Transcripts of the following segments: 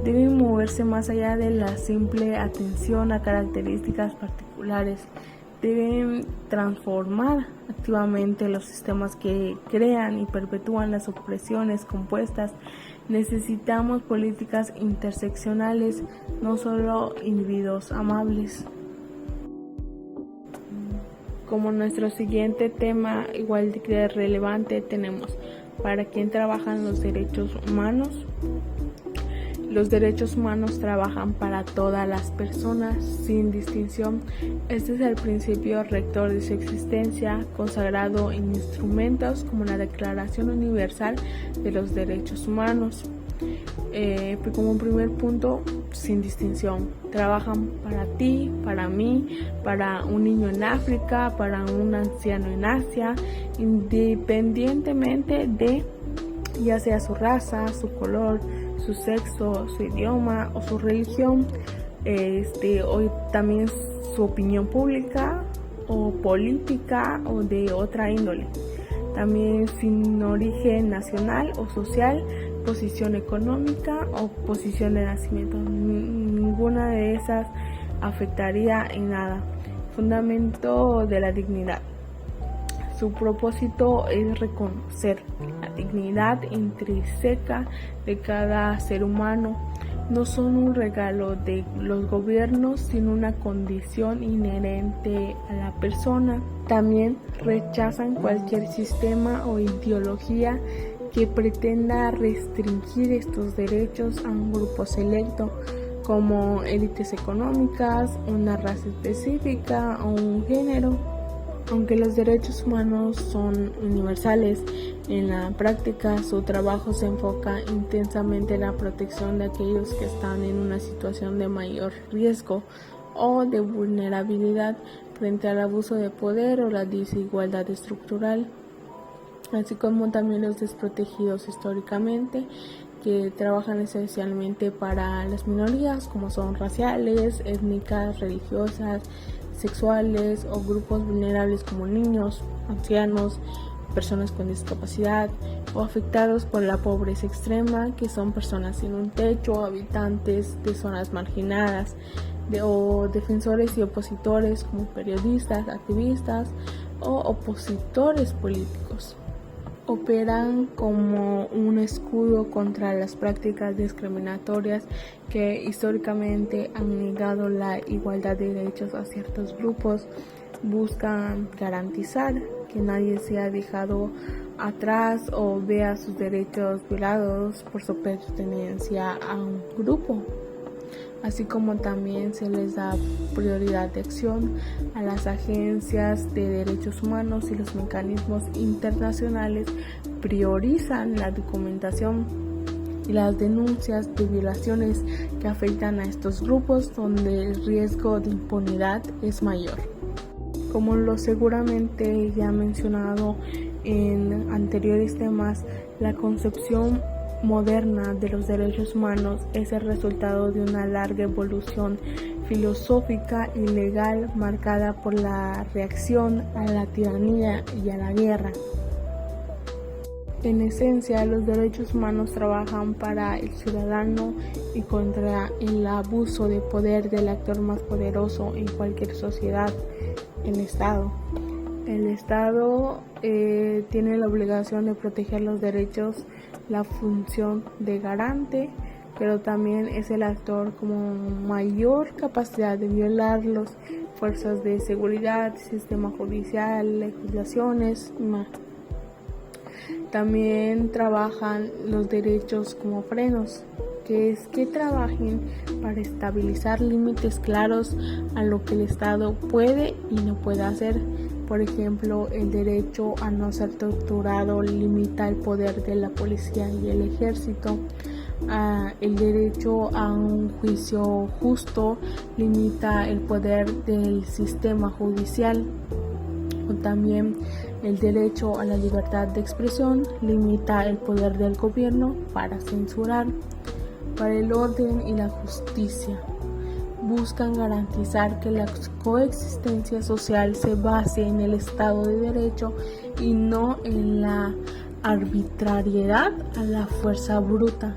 deben moverse más allá de la simple atención a características particulares. Deben transformar activamente los sistemas que crean y perpetúan las opresiones compuestas. Necesitamos políticas interseccionales, no solo individuos amables. Como nuestro siguiente tema, igual de relevante, tenemos ¿para quién trabajan los derechos humanos? Los derechos humanos trabajan para todas las personas, sin distinción. Este es el principio rector de su existencia, consagrado en instrumentos como la Declaración Universal de los Derechos Humanos. Como primer punto, sin distinción. Trabajan para ti, para mí, para un niño en África, para un anciano en Asia, independientemente de ya sea su raza, su color, su sexo, su idioma o su religión, o también su opinión pública o política o de otra índole. También sin origen nacional o social, posición económica o posición de nacimiento. Ninguna de esas afectaría en nada. Fundamento de la dignidad. Su propósito es reconocer la dignidad intrínseca de cada ser humano. No son un regalo de los gobiernos, sino una condición inherente a la persona. También rechazan cualquier sistema o ideología que pretenda restringir estos derechos a un grupo selecto, como élites económicas, una raza específica o un género. Aunque los derechos humanos son universales, en la práctica su trabajo se enfoca intensamente en la protección de aquellos que están en una situación de mayor riesgo o de vulnerabilidad frente al abuso de poder o la desigualdad estructural, así como también los desprotegidos históricamente, que trabajan esencialmente para las minorías como son raciales, étnicas, religiosas, sexuales o grupos vulnerables como niños, ancianos, personas con discapacidad o afectados por la pobreza extrema, que son personas sin un techo, habitantes de zonas marginadas, o defensores y opositores como periodistas, activistas o opositores políticos. Operan como un escudo contra las prácticas discriminatorias que históricamente han negado la igualdad de derechos a ciertos grupos. Buscan garantizar que nadie sea dejado atrás o vea sus derechos violados por su pertenencia a un grupo, así como también se les da prioridad de acción a las agencias de derechos humanos y los mecanismos internacionales priorizan la documentación y las denuncias de violaciones que afectan a estos grupos donde el riesgo de impunidad es mayor. Como lo seguramente ya mencionado en anteriores temas, la concepción moderna de los derechos humanos es el resultado de una larga evolución filosófica y legal marcada por la reacción a la tiranía y a la guerra. En esencia, los derechos humanos trabajan para el ciudadano y contra el abuso de poder del actor más poderoso en cualquier sociedad, el Estado. El Estado tiene la obligación de proteger los derechos, la función de garante, pero también es el actor con mayor capacidad de violarlos, fuerzas de seguridad, sistema judicial, legislaciones y más. También trabajan los derechos como frenos, que es que trabajen para estabilizar límites claros a lo que el Estado puede y no puede hacer. Por ejemplo, el derecho a no ser torturado limita el poder de la policía y el ejército. El derecho a un juicio justo limita el poder del sistema judicial. O también el derecho a la libertad de expresión limita el poder del gobierno para censurar. Para el orden y la justicia, buscan garantizar que la coexistencia social se base en el Estado de Derecho y no en la arbitrariedad a la fuerza bruta.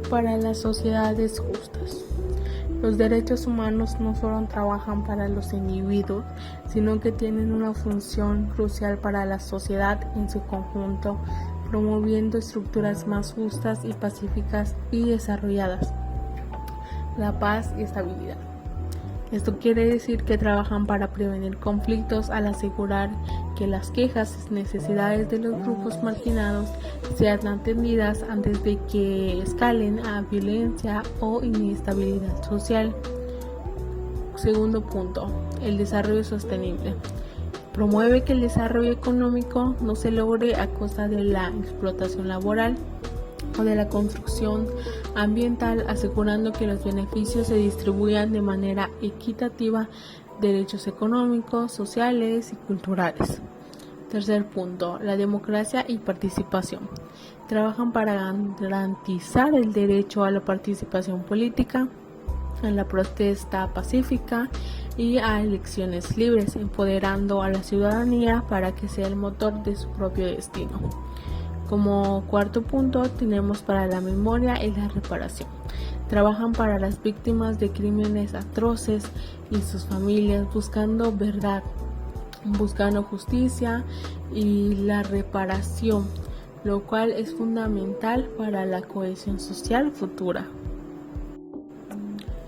para las sociedades justas. Los derechos humanos no solo trabajan para los individuos, sino que tienen una función crucial para la sociedad en su conjunto, promoviendo estructuras más justas y pacíficas y desarrolladas, la paz y estabilidad. Esto quiere decir que trabajan para prevenir conflictos al asegurar que las quejas y necesidades de los grupos marginados sean atendidas antes de que escalen a violencia o inestabilidad social. Segundo punto, el desarrollo sostenible. Promueve que el desarrollo económico no se logre a costa de la explotación laboral o de la construcción ambiental, asegurando que los beneficios se distribuyan de manera equitativa, derechos económicos, sociales y culturales. Tercer punto, la democracia y participación. Trabajan para garantizar el derecho a la participación política, a la protesta pacífica y a elecciones libres, empoderando a la ciudadanía para que sea el motor de su propio destino. Como cuarto punto tenemos para la memoria y la reparación. Trabajan para las víctimas de crímenes atroces y sus familias, buscando verdad, buscando justicia y la reparación, lo cual es fundamental para la cohesión social futura.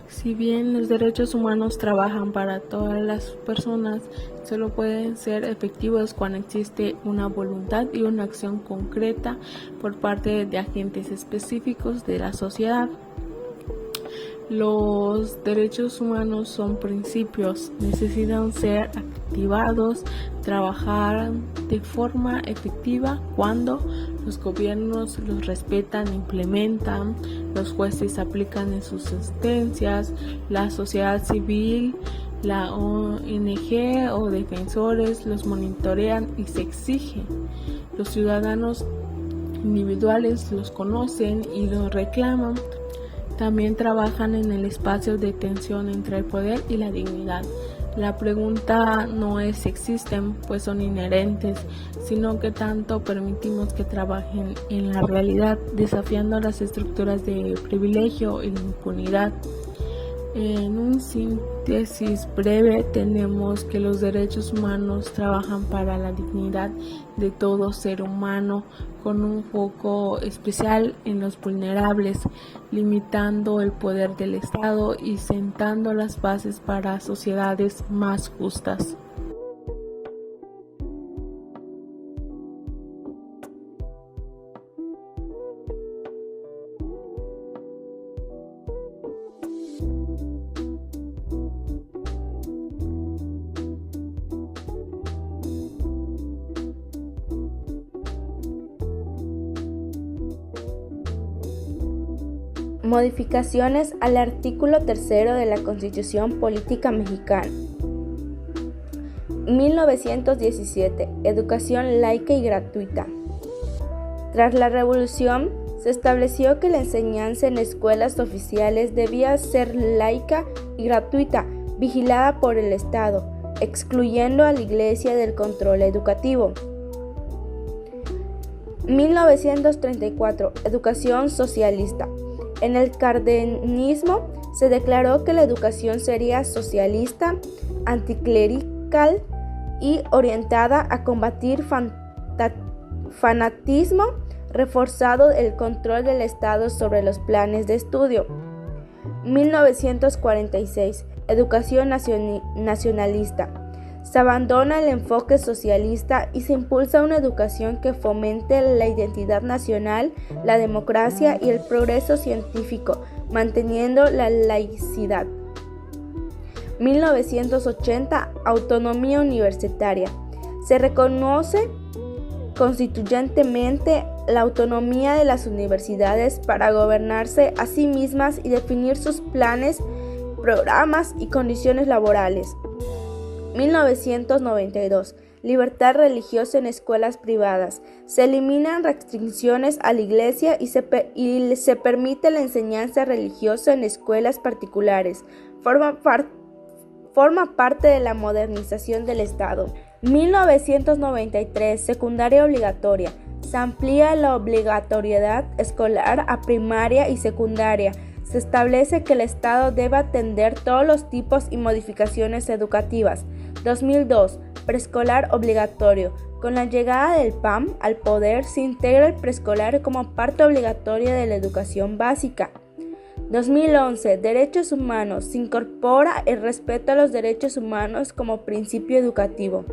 Si bien los derechos humanos trabajan para todas las personas, solo pueden ser efectivos cuando existe una voluntad y una acción concreta por parte de agentes específicos de la sociedad. Los derechos humanos son principios, necesitan ser activados, trabajar de forma efectiva cuando los gobiernos los respetan e implementan, los jueces aplican en sus sentencias, la sociedad civil, la ONG o defensores los monitorean y se exigen. Los ciudadanos individuales los conocen y los reclaman. También trabajan en el espacio de tensión entre el poder y la dignidad. La pregunta no es si existen, pues son inherentes, sino que tanto permitimos que trabajen en la realidad, desafiando las estructuras de privilegio y la impunidad. En un síntesis breve tenemos que los derechos humanos trabajan para la dignidad de todo ser humano, con un foco especial en los vulnerables, limitando el poder del Estado y sentando las bases para sociedades más justas. Modificaciones al artículo 3 de la Constitución Política Mexicana. 1917. Educación laica y gratuita. Tras la Revolución, se estableció que la enseñanza en escuelas oficiales debía ser laica y gratuita, vigilada por el Estado, excluyendo a la Iglesia del control educativo. 1934. Educación socialista. En el cardenismo se declaró que la educación sería socialista, anticlerical y orientada a combatir fanatismo, reforzado el control del Estado sobre los planes de estudio. 1946. Educación nacionalista. Se abandona el enfoque socialista y se impulsa una educación que fomente la identidad nacional, la democracia y el progreso científico, manteniendo la laicidad. 1980. Autonomía universitaria. Se reconoce constituyentemente la autonomía de las universidades para gobernarse a sí mismas y definir sus planes, programas y condiciones laborales. 1992. Libertad religiosa en escuelas privadas. Se eliminan restricciones a la Iglesia y se permite la enseñanza religiosa en escuelas particulares. Forma parte de la modernización del Estado. 1993. Secundaria obligatoria. Se amplía la obligatoriedad escolar a primaria y secundaria. Se establece que el Estado debe atender todos los tipos y modificaciones educativas. 2002. Preescolar obligatorio. Con la llegada del PAN al poder, se integra el preescolar como parte obligatoria de la educación básica. 2011. Derechos humanos. Se incorpora el respeto a los derechos humanos como principio educativo.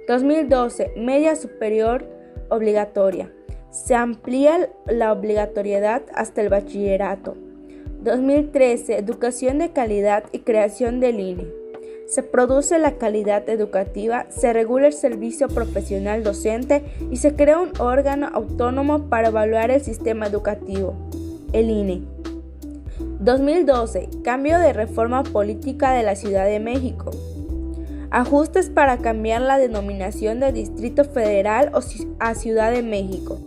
2012. Media superior obligatoria. Se amplía la obligatoriedad hasta el bachillerato. 2013. Educación de calidad y creación del INE. Se produce la calidad educativa, se regula el servicio profesional docente y se crea un órgano autónomo para evaluar el sistema educativo, el INE. 2012. Cambio de reforma política de la Ciudad de México. Ajustes para cambiar la denominación de Distrito Federal a Ciudad de México.